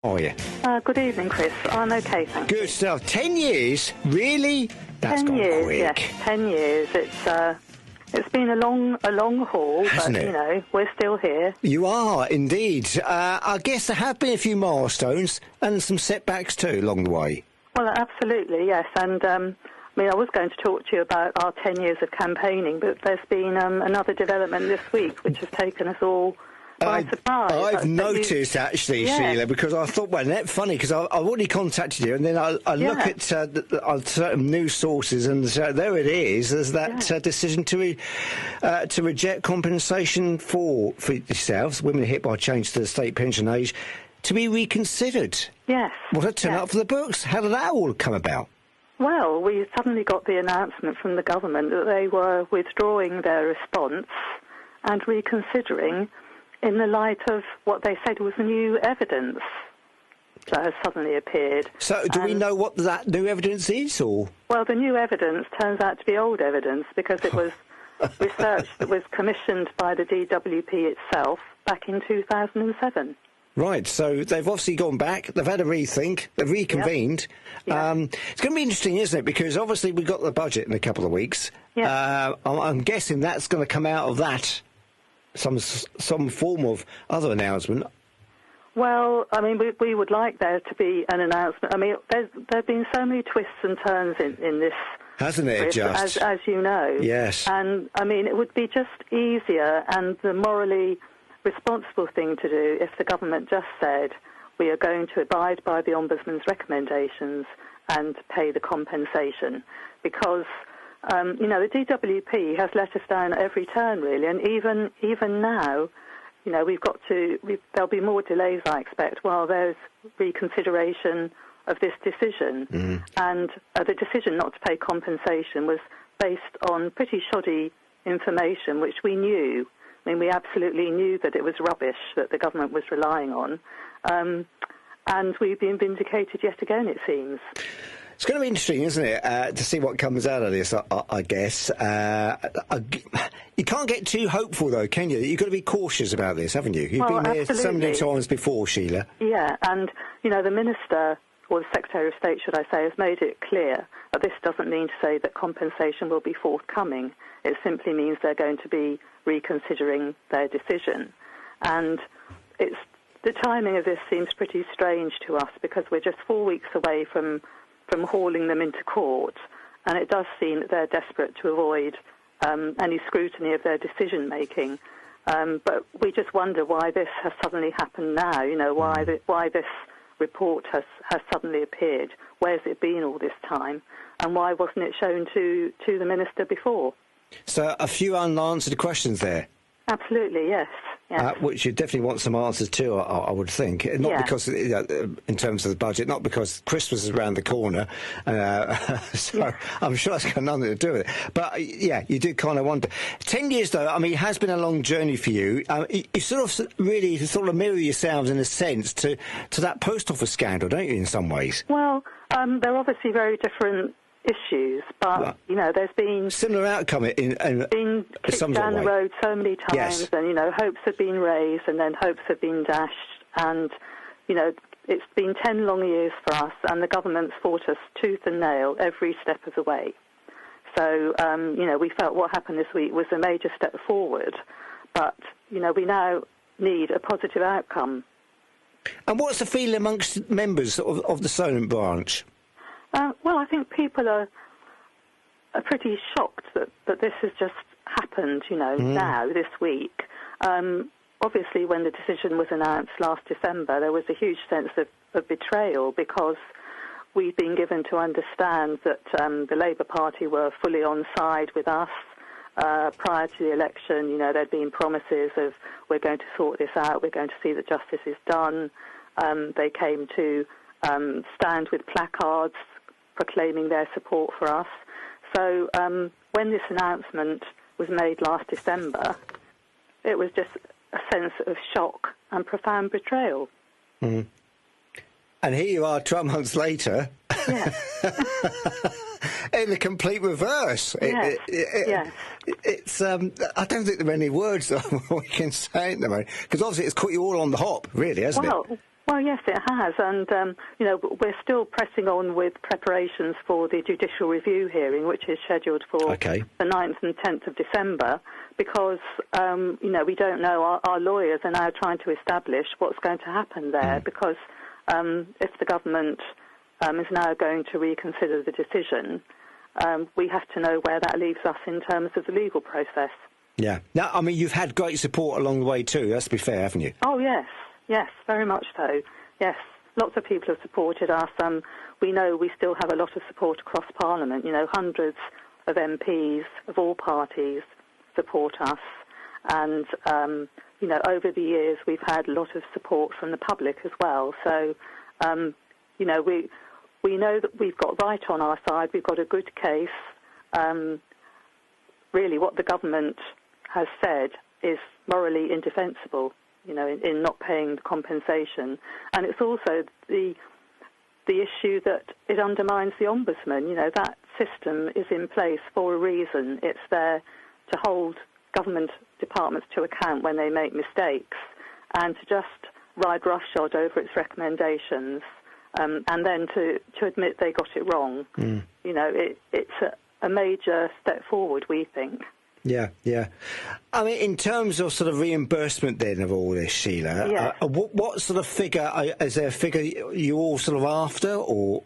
How are you? Good evening, Chris. I'm okay, thank you. Good stuff. 10 years? Really? That's 10 gone years, quick. yes, 10 years. It's been a long haul, Hasn't but, it? we're still here. You are, indeed. I guess there have been a few milestones and some setbacks too along the way. Well, absolutely, yes. And, I was going to talk to you about our 10 years of campaigning, but there's been another development this week which has taken us all by surprise. I've noticed, actually, Yeah. Sheila, because I thought, well, that's funny, because I've already contacted you, and then I look at certain news sources, and there it is. There's that decision to reject compensation for yourselves, women hit by change to the state pension age, to be reconsidered. Yes. What a turn up for the books. How did that all come about? Well, we suddenly got the announcement from the government that they were withdrawing their response and reconsidering in the light of what they said was new evidence that has suddenly appeared. So do we know what that new evidence is, or...? Well, the new evidence turns out to be old evidence because it was research that was commissioned by the DWP itself back in 2007. Right, so they've obviously gone back, they've had a rethink, they've reconvened. Yep. It's going to be interesting, isn't it? Because obviously we've got the budget in a couple of weeks. Yep. I'm guessing that's going to come out of that, some form of other announcement. Well, we would like there to be an announcement. There have been so many twists and turns in this. Hasn't it, just? As you know. Yes. And, it would be just easier and the morally responsible thing to do if the government just said, we are going to abide by the Ombudsman's recommendations and pay the compensation. Because, the DWP has let us down at every turn, really, and even now, there'll be more delays, I expect, while there's reconsideration of this decision. Mm. And the decision not to pay compensation was based on pretty shoddy information, which we knew. We absolutely knew that it was rubbish that the government was relying on. And we've been vindicated yet again, it seems. It's going to be interesting, isn't it, to see what comes out of this, I guess. You can't get too hopeful, though, can you? You've got to be cautious about this, haven't you? You've been here so many times before, Sheila. Yeah, and, the Minister, or the Secretary of State, should I say, has made it clear that this doesn't mean to say that compensation will be forthcoming. It simply means they're going to be reconsidering their decision. And the timing of this seems pretty strange to us because we're just 4 weeks away from hauling them into court, and it does seem that they're desperate to avoid any scrutiny of their decision-making. But we just wonder why this has suddenly happened now, why this report has suddenly appeared. Where's it been all this time? And why wasn't it shown to the Minister before? So a few unanswered questions there. Absolutely, yes. Which you definitely want some answers to, I would think. Not because, in terms of the budget, not because Christmas is around the corner, so I'm sure that's got nothing to do with it. But, you do kind of wonder. 10 years, though, it has been a long journey for you. You sort of mirror yourselves, in a sense, to that post office scandal, don't you, in some ways? Well, they're obviously very different issues, but there's been similar outcome in kicked down the road so many times, yes. And hopes have been raised, and then hopes have been dashed, and it's been 10 long years for us, and the government's fought us tooth and nail every step of the way. So we felt what happened this week was a major step forward, but we now need a positive outcome. And what's the feeling amongst members of the Solent branch? Well, I think people are pretty shocked that this has just happened, now, this week. Obviously, when the decision was announced last December, there was a huge sense of betrayal because we'd been given to understand that the Labour Party were fully on side with us. Prior to the election, there'd been promises of, we're going to sort this out, we're going to see that justice is done. They came to stand with placards proclaiming their support for us. So when this announcement was made last December, it was just a sense of shock and profound betrayal. Mm. And here you are 12 months later, yeah. in the complete reverse. Yes. It's I don't think there are any words that we can say at the moment, because obviously it's caught you all on the hop, really, hasn't it? Well, yes, it has, and we're still pressing on with preparations for the judicial review hearing, which is scheduled for the 9th and 10th of December, because we don't know. Our lawyers are now trying to establish what's going to happen there, because if the government is now going to reconsider the decision, we have to know where that leaves us in terms of the legal process. Yeah. Now, I mean, you've had great support along the way too. Let's be fair, haven't you? Oh yes. Yes, very much so. Yes, lots of people have supported us. We know we still have a lot of support across Parliament. Hundreds of MPs of all parties support us. And, over the years we've had a lot of support from the public as well. So, we know that we've got right on our side. We've got a good case. Really what the government has said is morally indefensible. In not paying the compensation. And it's also the issue that it undermines the Ombudsman. That system is in place for a reason. It's there to hold government departments to account when they make mistakes, and to just ride roughshod over its recommendations, and then to admit they got it wrong. It's a major step forward, we think. Yeah, yeah. I mean, in terms of sort of reimbursement then of all this, Sheila, what sort of figure, is there a figure you're all sort of after, or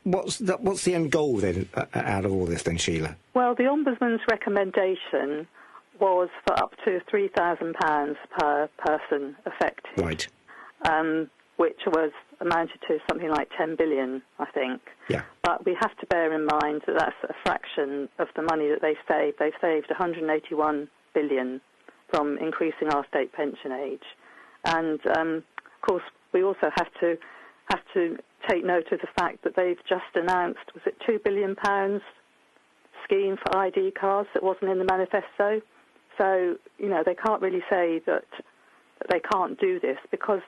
what's the end goal then out of all this then, Sheila? Well, the Ombudsman's recommendation was for up to £3,000 per person affected. Right. Which was amounted to something like 10 billion, I think. Yeah. But we have to bear in mind that that's a fraction of the money that they've saved. They've saved 181 billion from increasing our state pension age. And, of course, we also have to take note of the fact that they've just announced, was it £2 billion scheme for ID cards that wasn't in the manifesto? So, they can't really say that they can't do this, because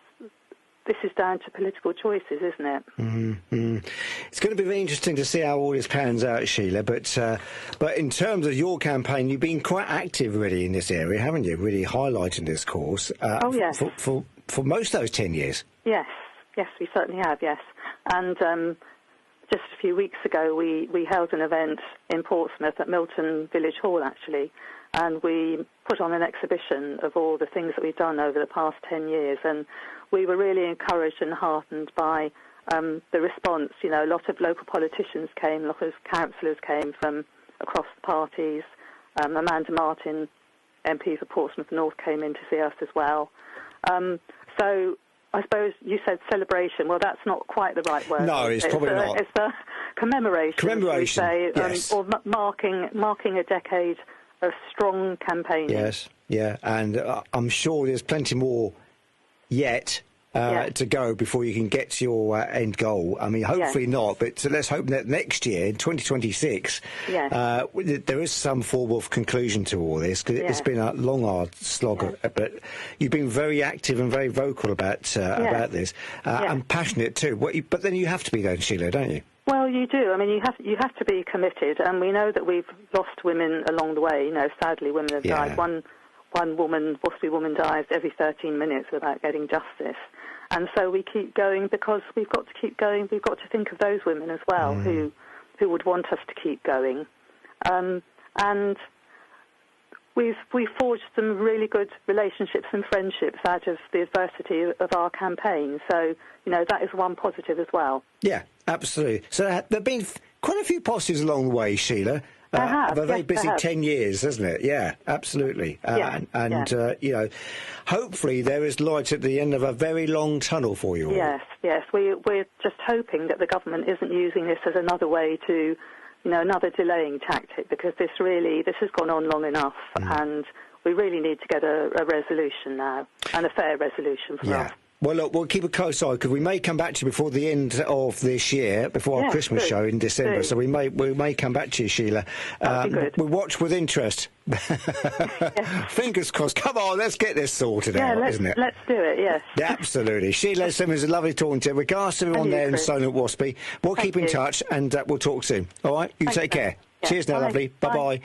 this is down to political choices, isn't it? Mm-hmm. It's going to be very interesting to see how all this pans out, Sheila. But in terms of your campaign, you've been quite active, really, in this area, haven't you? Really highlighting this cause. Yes. For most of those 10 years. Yes, we certainly have. Yes, and just a few weeks ago, we held an event in Portsmouth at Milton Village Hall, actually. And we put on an exhibition of all the things that we've done over the past 10 years. And we were really encouraged and heartened by the response. A lot of local politicians came, a lot of councillors came from across the parties. Amanda Martin, MP for Portsmouth North, came in to see us as well. So I suppose you said celebration. Well, that's not quite the right word. No, it's probably not. It's a commemoration, Commemoration, say, yes. Or marking a decade of strong campaigning. Yes, yeah, and I'm sure there's plenty more yet to go before you can get to your end goal. I mean, hopefully not, but let's hope that next year, in 2026, there is some form of conclusion to all this, because it's been a long, hard slog, but you've been very active and very vocal about this, and passionate too. But then you have to be, though, Sheila, don't you? Well, you do. I mean, you have to be committed, and we know that we've lost women along the way. Sadly, women have died. One WASPy woman dies every 13 minutes without getting justice, and so we keep going because we've got to keep going. We've got to think of those women as well who would want us to keep going, and we've forged some really good relationships and friendships out of the adversity of our campaign. So that is one positive as well. Yeah. Absolutely. So there have been quite a few positives along the way, Sheila. A very busy 10 years, hasn't it? Yeah, absolutely. Hopefully there is light at the end of a very long tunnel for you all. Yes. We're just hoping that the government isn't using this as another way to, another delaying tactic, because this has gone on long enough, and we really need to get a resolution now, and a fair resolution for us. Well, look, we'll keep a close eye, because we may come back to you before the end of this year, before our Christmas show in December. So we may come back to you, Sheila. That'd be good. We'll watch with interest. Fingers crossed. Come on, let's get this sorted out, isn't it? Let's do it, yes. Yeah, absolutely. Shelagh Simmons, lovely talking to you. Regards to everyone there in Solent WASPy. We'll keep in touch, and we'll talk soon. All right? You take care. Cheers now, lovely. Bye-bye.